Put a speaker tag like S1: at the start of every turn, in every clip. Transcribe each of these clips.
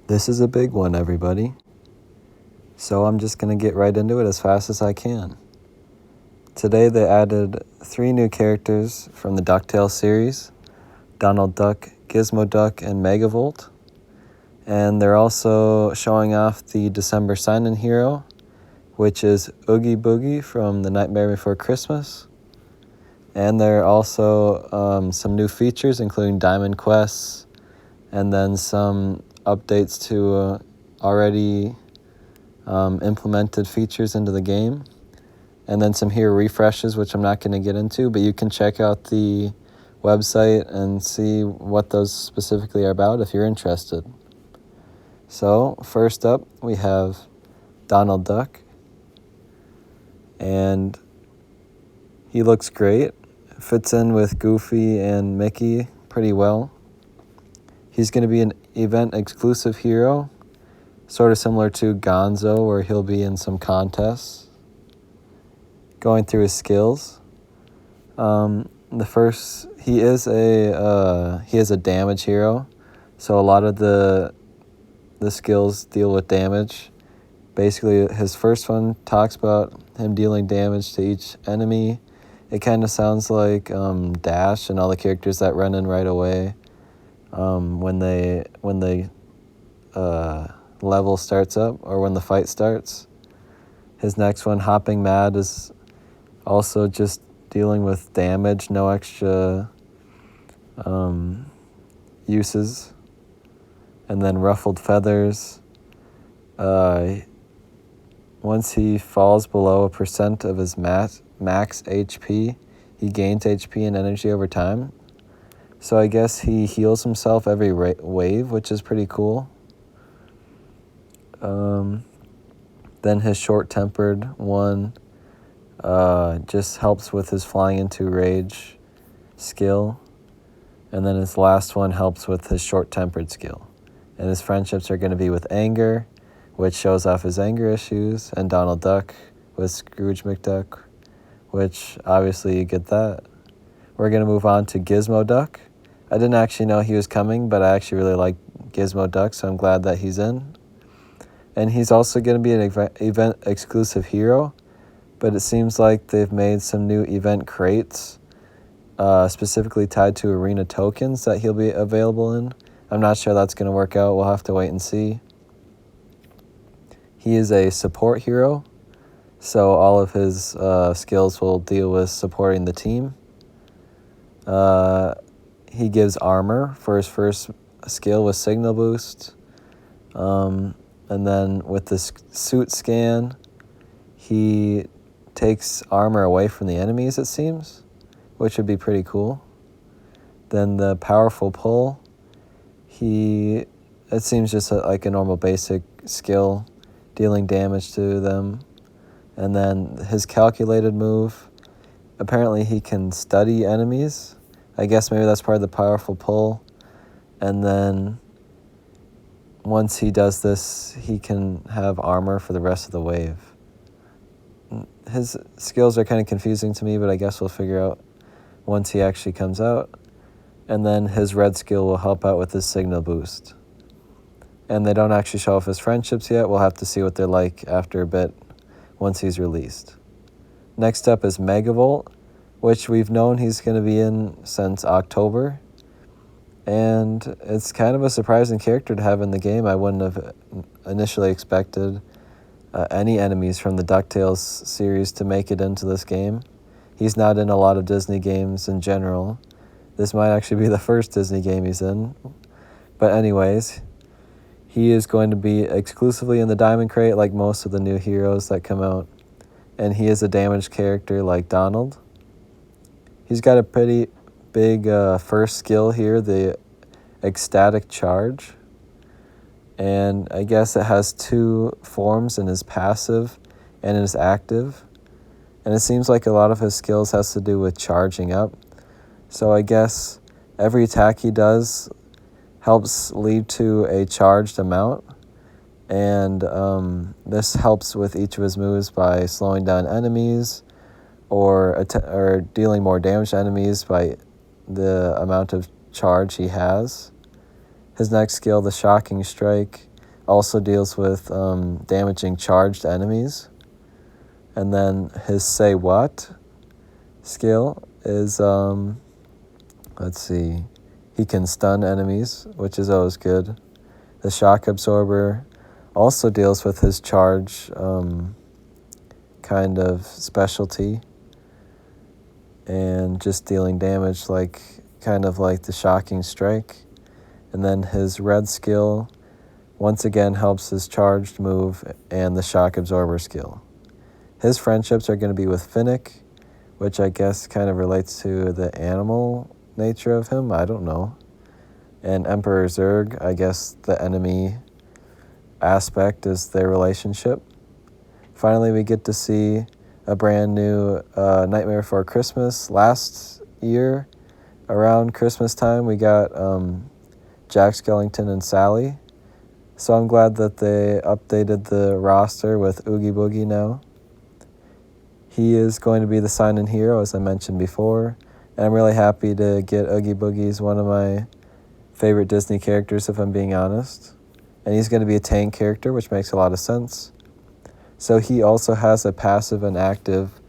S1: This is a big one, everybody. So I'm just going to get right into it as fast as I can. Today they added 3 new characters from the DuckTales series, Donald Duck, Gizmoduck, and Megavolt. And they're also showing off the December sign-in hero, which is Oogie Boogie from The Nightmare Before Christmas. And there are also some new features, including diamond quests, and then some updates to already implemented features into the game, and then some hero refreshes, which I'm not going to get into, but you can check out the website and see what those specifically are about if you're interested. So first up, we have Donald Duck, and he looks great. Fits in with Goofy and Mickey pretty well. He's going to be an event-exclusive hero, sort of similar to Gonzo, where he'll be in some contests. Going through his skills, he is a damage hero, so a lot of the skills deal with damage. Basically, his first one talks about him dealing damage to each enemy. It kind of sounds like Dash and all the characters that run in right away when the level starts up or when the fight starts. His next one, Hopping Mad, is also just dealing with damage, no extra uses. And then Ruffled Feathers. Once he falls below a % of his max HP, he gains HP and energy over time. So I guess he heals himself every wave, which is pretty cool. Then his short-tempered one just helps with his flying into rage skill. And then his last one helps with his short-tempered skill. And his friendships are going to be with Anger, which shows off his anger issues, and Donald Duck with Scrooge McDuck, which obviously you get that. We're going to move on to Gizmoduck. I didn't actually know he was coming, but I actually really like Gizmoduck, so I'm glad that he's in. And he's also going to be an event-exclusive hero, but it seems like they've made some new event crates specifically tied to arena tokens that he'll be available in. I'm not sure that's going to work out. We'll have to wait and see. He is a support hero, so all of his skills will deal with supporting the team. He gives armor for his first skill with Signal Boost. And then with the suit scan, he takes armor away from the enemies, it seems, which would be pretty cool. Then the powerful pull, it seems just like a normal basic skill, dealing damage to them. And then his calculated move, apparently he can study enemies. I guess maybe that's part of the powerful pull. And then once he does this, he can have armor for the rest of the wave. His skills are kind of confusing to me, but I guess we'll figure out once he actually comes out. And then his red skill will help out with his signal boost. And they don't actually show off his friendships yet. We'll have to see what they're like after a bit once he's released. Next up is Megavolt, which we've known he's going to be in since October. And it's kind of a surprising character to have in the game. I wouldn't have initially expected any enemies from the DuckTales series to make it into this game. He's not in a lot of Disney games in general. This might actually be the first Disney game he's in. But anyways, he is going to be exclusively in the Diamond Crate like most of the new heroes that come out. And he is a damaged character like Donald. He's got a pretty big first skill here, the Ecstatic Charge. And I guess it has 2 forms in his passive and his active. And it seems like a lot of his skills has to do with charging up. So I guess every attack he does helps lead to a charged amount. And this helps with each of his moves by slowing down enemies or dealing more damage to enemies by the amount of charge he has. His next skill, the Shocking Strike, also deals with damaging charged enemies. And then his Say What skill is, let's see, he can stun enemies, which is always good. The Shock Absorber also deals with his charge kind of specialty and just dealing damage like kind of like the Shocking Strike. And then his red skill once again helps his charged move and the Shock Absorber skill. His friendships are going to be with Finnick, which I guess kind of relates to the animal nature of him. I don't know. And Emperor Zurg, I guess the enemy aspect is their relationship. Finally, we get to see a brand new Nightmare Before Christmas. Last year, around Christmas time, we got Jack Skellington and Sally. So I'm glad that they updated the roster with Oogie Boogie now. He is going to be the sign-in hero, as I mentioned before. And I'm really happy to get Oogie Boogie. He's one of my favorite Disney characters, if I'm being honest. And he's going to be a tank character, which makes a lot of sense. So he also has a passive and active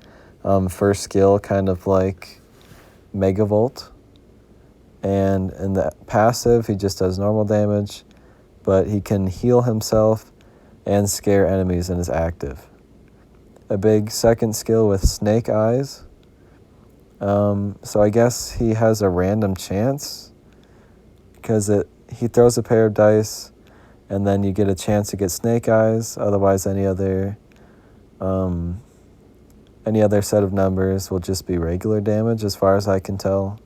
S1: first skill, kind of like Megavolt. And in the passive, he just does normal damage, but he can heal himself and scare enemies in his active. A big second skill with Snake Eyes. So I guess he has a random chance, because he throws a pair of dice, and then you get a chance to get Snake Eyes. Otherwise, any other set of numbers will just be regular damage, as far as I can tell.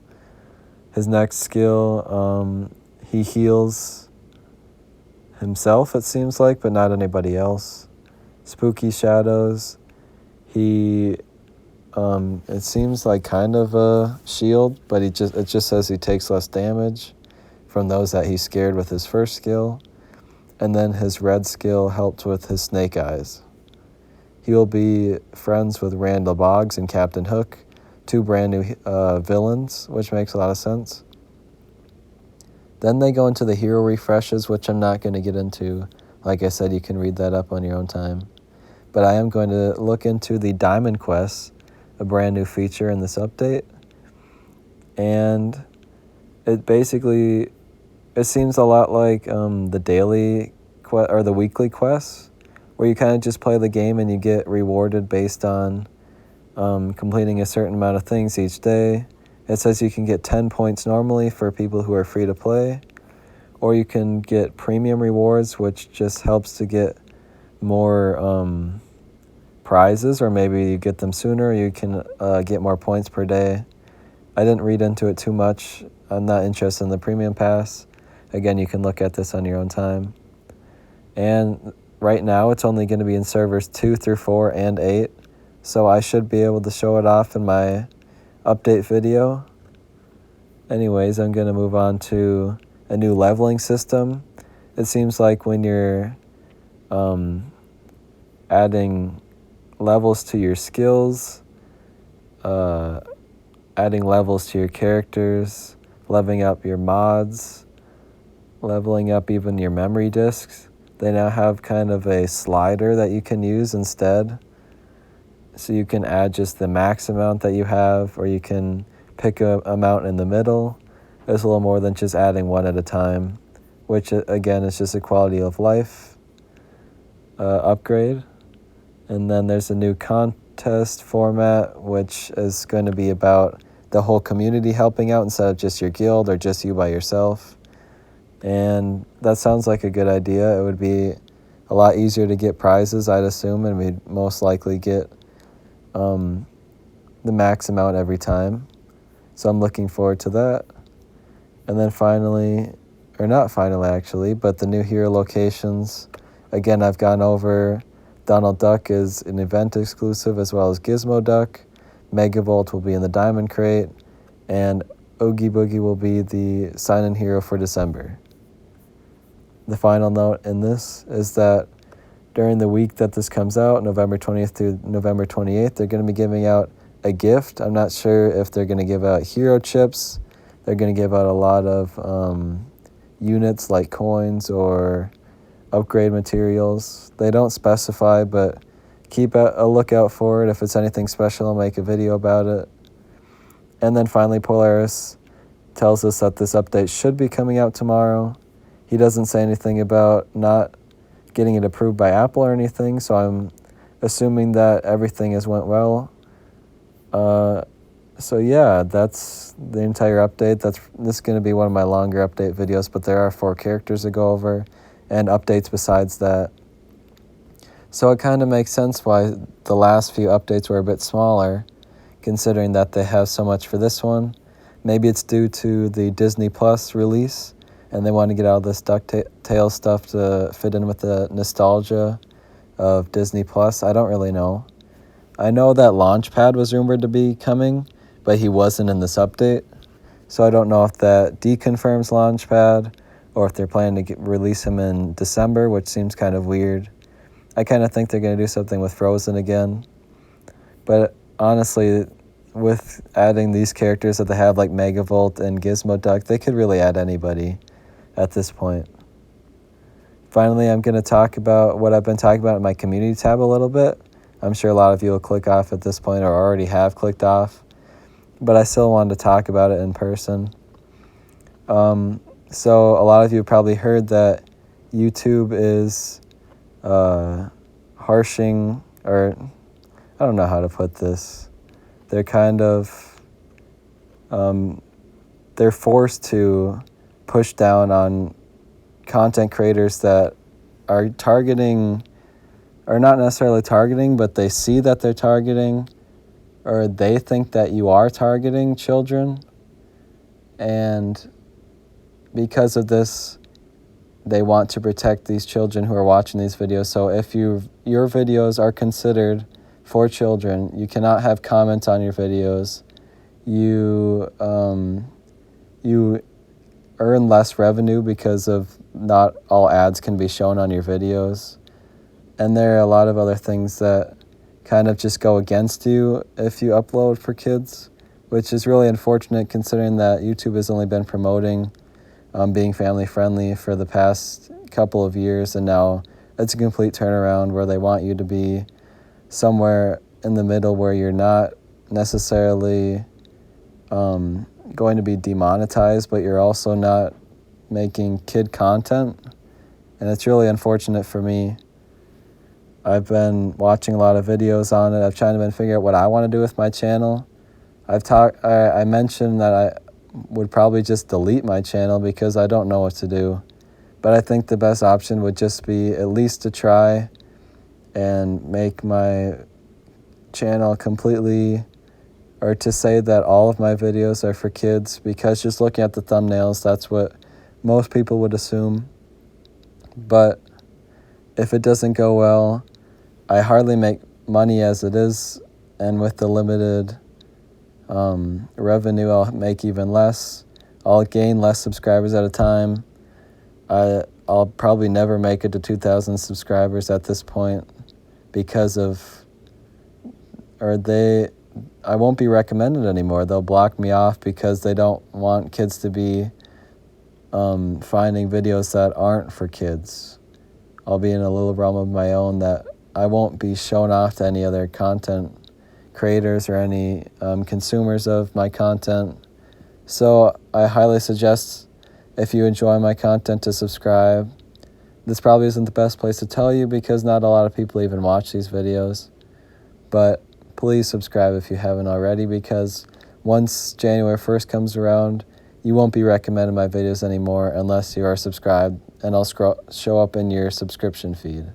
S1: His next skill, he heals himself, it seems like, but not anybody else. Spooky Shadows, it seems like kind of a shield, but it just says he takes less damage from those that he's scared with his first skill. And then his red skill helped with his Snake Eyes. He will be friends with Randall Boggs and Captain Hook, two brand new villains, which makes a lot of sense. Then they go into the hero refreshes, which I'm not going to get into. Like I said, you can read that up on your own time. But I am going to look into the Diamond Quests, a brand new feature in this update. And it seems a lot like the daily or the weekly quests, where you kind of just play the game and you get rewarded based on completing a certain amount of things each day. It says you can get 10 points normally for people who are free to play, or you can get premium rewards, which just helps to get more prizes, or maybe you get them sooner. You can get more points per day. I didn't read into it too much. I'm not interested in the premium pass. Again, you can look at this on your own time. And right now, it's only going to be in servers 2 through 4 and 8. So I should be able to show it off in my update video. Anyways, I'm going to move on to a new leveling system. It seems like when you're adding levels to your skills, adding levels to your characters, leveling up your mods, leveling up even your memory disks, they now have kind of a slider that you can use instead. So you can add just the max amount that you have, or you can pick an amount in the middle. It's a little more than just adding one at a time, which again is just a quality of life upgrade. And then there's a new contest format, which is going to be about the whole community helping out instead of just your guild or just you by yourself. And that sounds like a good idea. It would be a lot easier to get prizes, I'd assume, and we'd most likely get the max amount every time. So I'm looking forward to that. And then finally, or not finally actually, but the new hero locations. Again, I've gone over Donald Duck is an event exclusive, as well as Gizmoduck. Megavolt will be in the Diamond Crate, and Oogie Boogie will be the sign-in hero for December. The final note in this is that during the week that this comes out, November 20th through November 28th, they're going to be giving out a gift. I'm not sure if they're going to give out hero chips. They're going to give out a lot of units like coins or upgrade materials. They don't specify, but keep a lookout for it. If it's anything special, I'll make a video about it. And then finally, Polaris tells us that this update should be coming out tomorrow. He doesn't say anything about not getting it approved by Apple or anything, so I'm assuming that everything has went well. So yeah, that's the entire update. This is going to be one of my longer update videos, but there are 4 characters to go over and updates besides that. So it kind of makes sense why the last few updates were a bit smaller, considering that they have so much for this one. Maybe it's due to the Disney Plus release, and they want to get all this DuckTales stuff to fit in with the nostalgia of Disney Plus. I don't really know. I know that Launchpad was rumored to be coming, but he wasn't in this update. So I don't know if that deconfirms Launchpad or if they're planning to release him in December, which seems kind of weird. I kind of think they're going to do something with Frozen again. But honestly, with adding these characters that they have like Megavolt and Gizmoduck, they could really add anybody at this point. Finally, I'm going to talk about what I've been talking about in my community tab a little bit. I'm sure a lot of you will click off at this point or already have clicked off, but I still wanted to talk about it in person. So a lot of you probably heard that YouTube is harshing, or I don't know how to put this. They're kind of, they're forced to push down on content creators that are targeting, or not necessarily targeting, but they see that they're targeting, or they think that you are targeting children. And because of this, they want to protect these children who are watching these videos. So if your videos are considered for children, you cannot have comments on your videos. You earn less revenue because of not all ads can be shown on your videos. And there are a lot of other things that kind of just go against you if you upload for kids, which is really unfortunate considering that YouTube has only been promoting being family friendly for the past couple of years, and now it's a complete turnaround where they want you to be somewhere in the middle where you're not necessarily going to be demonetized, but you're also not making kid content. And it's really unfortunate for me. I've been watching a lot of videos on it. I've tried to figure out what I want to do with my channel. I mentioned that I would probably just delete my channel because I don't know what to do. But I think the best option would just be at least to try and make my channel completely, or to say that all of my videos are for kids, because just looking at the thumbnails, that's what most people would assume. But if it doesn't go well, I hardly make money as it is, and with the limited revenue, I'll make even less. I'll gain less subscribers at a time. I'll probably never make it to 2,000 subscribers at this point because of, I won't be recommended anymore. They'll block me off because they don't want kids to be finding videos that aren't for kids. I'll be in a little realm of my own that I won't be shown off to any other content creators or any consumers of my content. So I highly suggest, if you enjoy my content, to subscribe. This probably isn't the best place to tell you because not a lot of people even watch these videos. But please subscribe if you haven't already, because once January 1st comes around, you won't be recommended my videos anymore unless you are subscribed, and I'll show up in your subscription feed.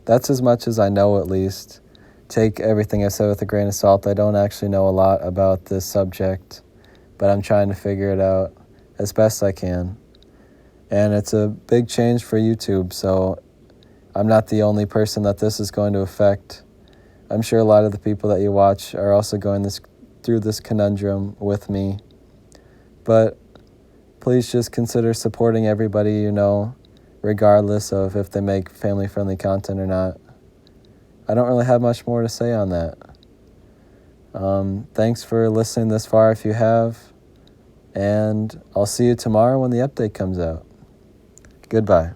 S1: That's as much as I know, at least. Take everything I said with a grain of salt. I don't actually know a lot about this subject, but I'm trying to figure it out as best I can. And it's a big change for YouTube, so I'm not the only person that this is going to affect. I'm sure a lot of the people that you watch are also going through this conundrum with me. But please just consider supporting everybody you know, regardless of if they make family-friendly content or not. I don't really have much more to say on that. Thanks for listening this far if you have, and I'll see you tomorrow when the update comes out. Goodbye.